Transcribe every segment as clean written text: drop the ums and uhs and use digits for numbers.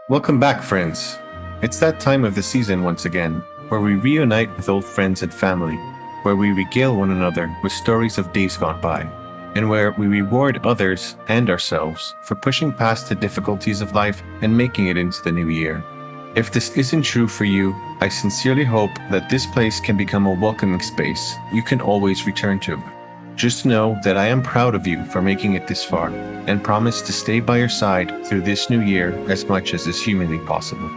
Welcome back, friends. It's that time of the season once again, where we reunite with old friends and family, where we regale one another with stories of days gone by, and where we reward others and ourselves for pushing past the difficulties of life and making it into the new year. If this isn't true for you, I sincerely hope that this place can become a welcoming space you can always return to. Just know that I am proud of you for making it this far and promise to stay by your side through this new year as much as is humanly possible.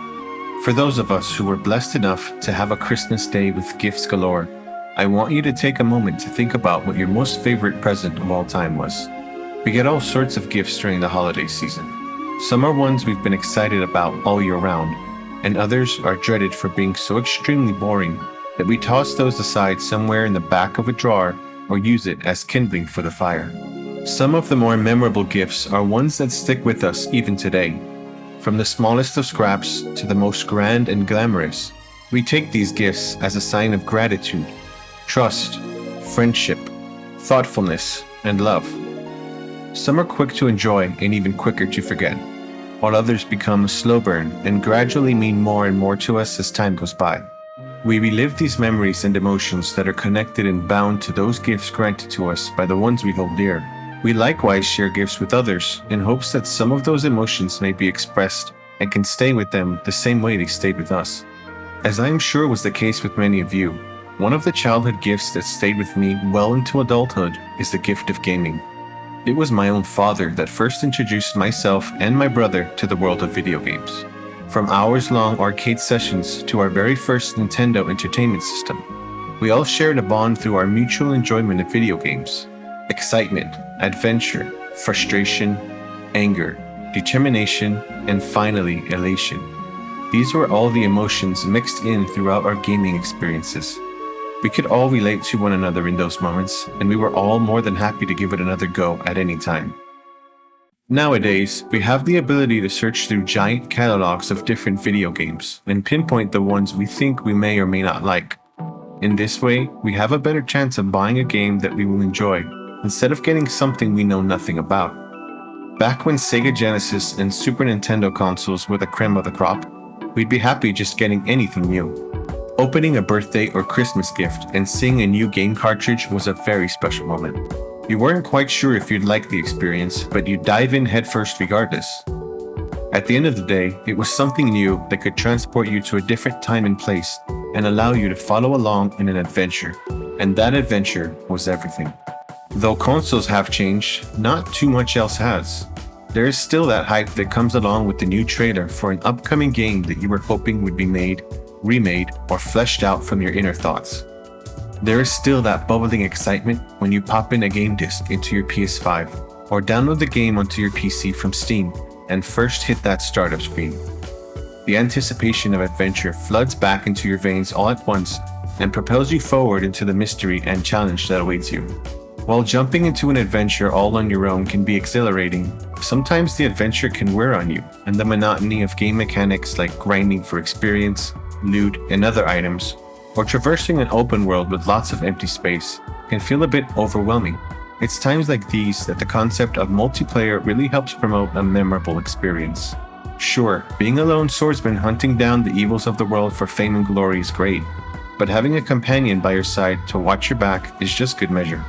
For those of us who were blessed enough to have a Christmas day with gifts galore, I want you to take a moment to think about what your most favorite present of all time was. We get all sorts of gifts during the holiday season. Some are ones we've been excited about all year round, and others are dreaded for being so extremely boring that we toss those aside somewhere in the back of a drawer or use it as kindling for the fire. Some of the more memorable gifts are ones that stick with us even today. From the smallest of scraps to the most grand and glamorous, we take these gifts as a sign of gratitude, trust, friendship, thoughtfulness, and love. Some are quick to enjoy and even quicker to forget, while others become a slow burn and gradually mean more and more to us as time goes by. We relive these memories and emotions that are connected and bound to those gifts granted to us by the ones we hold dear. We likewise share gifts with others in hopes that some of those emotions may be expressed and can stay with them the same way they stayed with us. As I am sure was the case with many of you, one of the childhood gifts that stayed with me well into adulthood is the gift of gaming. It was my own father that first introduced myself and my brother to the world of video games. From hours-long arcade sessions to our very first Nintendo Entertainment System, we all shared a bond through our mutual enjoyment of video games. Excitement, adventure, frustration, anger, determination, and finally, elation. These were all the emotions mixed in throughout our gaming experiences. We could all relate to one another in those moments, and we were all more than happy to give it another go at any time. Nowadays, we have the ability to search through giant catalogs of different video games and pinpoint the ones we think we may or may not like. In this way, we have a better chance of buying a game that we will enjoy instead of getting something we know nothing about. Back when Sega Genesis and Super Nintendo consoles were the creme of the crop, we'd be happy just getting anything new. Opening a birthday or Christmas gift and seeing a new game cartridge was a very special moment. You weren't quite sure if you'd like the experience, but you'd dive in headfirst regardless. At the end of the day, it was something new that could transport you to a different time and place and allow you to follow along in an adventure. And that adventure was everything. Though consoles have changed, not too much else has. There is still that hype that comes along with the new trailer for an upcoming game that you were hoping would be made, remade, or fleshed out from your inner thoughts. There is still that bubbling excitement when you pop in a game disc into your PS5 or download the game onto your PC from Steam and first hit that startup screen. The anticipation of adventure floods back into your veins all at once and propels you forward into the mystery and challenge that awaits you. While jumping into an adventure all on your own can be exhilarating, sometimes the adventure can wear on you, and the monotony of game mechanics like grinding for experience, loot, and other items, or traversing an open world with lots of empty space, can feel a bit overwhelming. It's times like these that the concept of multiplayer really helps promote a memorable experience. Sure, being a lone swordsman hunting down the evils of the world for fame and glory is great, but having a companion by your side to watch your back is just good measure.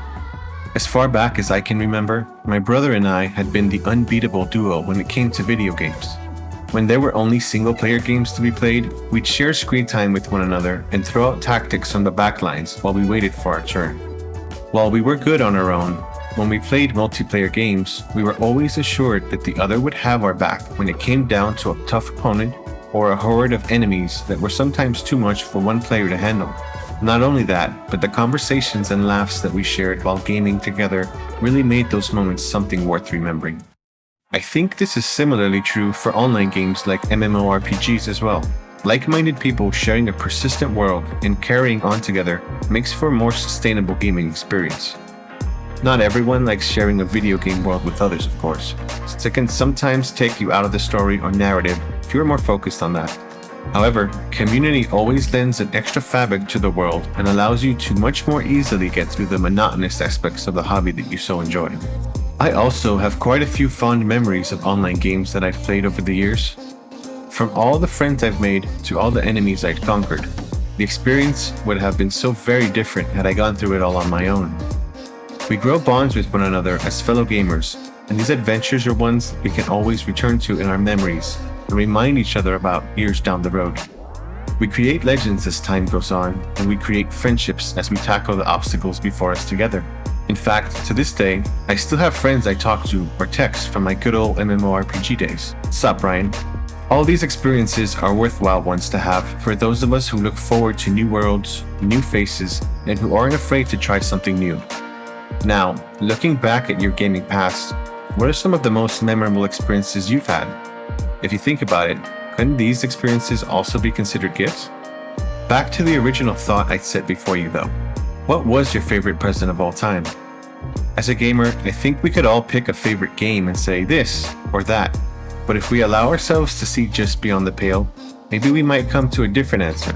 As far back as I can remember, my brother and I had been the unbeatable duo when it came to video games. When there were only single-player games to be played, we'd share screen time with one another and throw out tactics on the backlines while we waited for our turn. While we were good on our own, when we played multiplayer games, we were always assured that the other would have our back when it came down to a tough opponent or a horde of enemies that were sometimes too much for one player to handle. Not only that, but the conversations and laughs that we shared while gaming together really made those moments something worth remembering. I think this is similarly true for online games like MMORPGs as well. Like-minded people sharing a persistent world and carrying on together makes for a more sustainable gaming experience. Not everyone likes sharing a video game world with others, of course, since it can sometimes take you out of the story or narrative if you're more focused on that. However, community always lends an extra fabric to the world and allows you to much more easily get through the monotonous aspects of the hobby that you so enjoy. I also have quite a few fond memories of online games that I've played over the years. From all the friends I've made to all the enemies I'd conquered, the experience would have been so very different had I gone through it all on my own. We grow bonds with one another as fellow gamers, and these adventures are ones we can always return to in our memories and remind each other about years down the road. We create legends as time goes on, and we create friendships as we tackle the obstacles before us together. In fact, to this day, I still have friends I talk to or text from my good old MMORPG days. Sup, Ryan? All these experiences are worthwhile ones to have for those of us who look forward to new worlds, new faces, and who aren't afraid to try something new. Now, looking back at your gaming past, what are some of the most memorable experiences you've had? If you think about it, couldn't these experiences also be considered gifts? Back to the original thought I'd set before you though. What was your favorite present of all time? As a gamer, I think we could all pick a favorite game and say this or that. But if we allow ourselves to see just beyond the pale, maybe we might come to a different answer.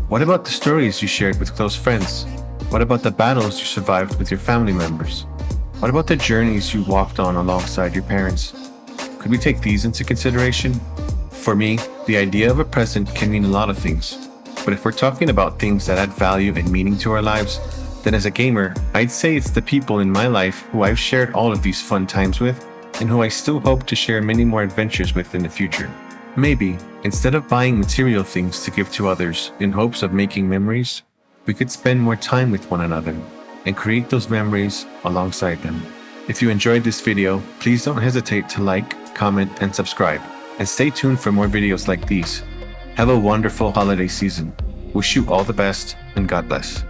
What about the stories you shared with close friends? What about the battles you survived with your family members? What about the journeys you walked on alongside your parents? Could we take these into consideration? For me, the idea of a present can mean a lot of things. But if we're talking about things that add value and meaning to our lives, then as a gamer, I'd say it's the people in my life who I've shared all of these fun times with, and who I still hope to share many more adventures with in the future. Maybe, instead of buying material things to give to others in hopes of making memories, we could spend more time with one another and create those memories alongside them. If you enjoyed this video, please don't hesitate to like, comment, and subscribe, and stay tuned for more videos like these. Have a wonderful holiday season. Wish you all the best, and God bless.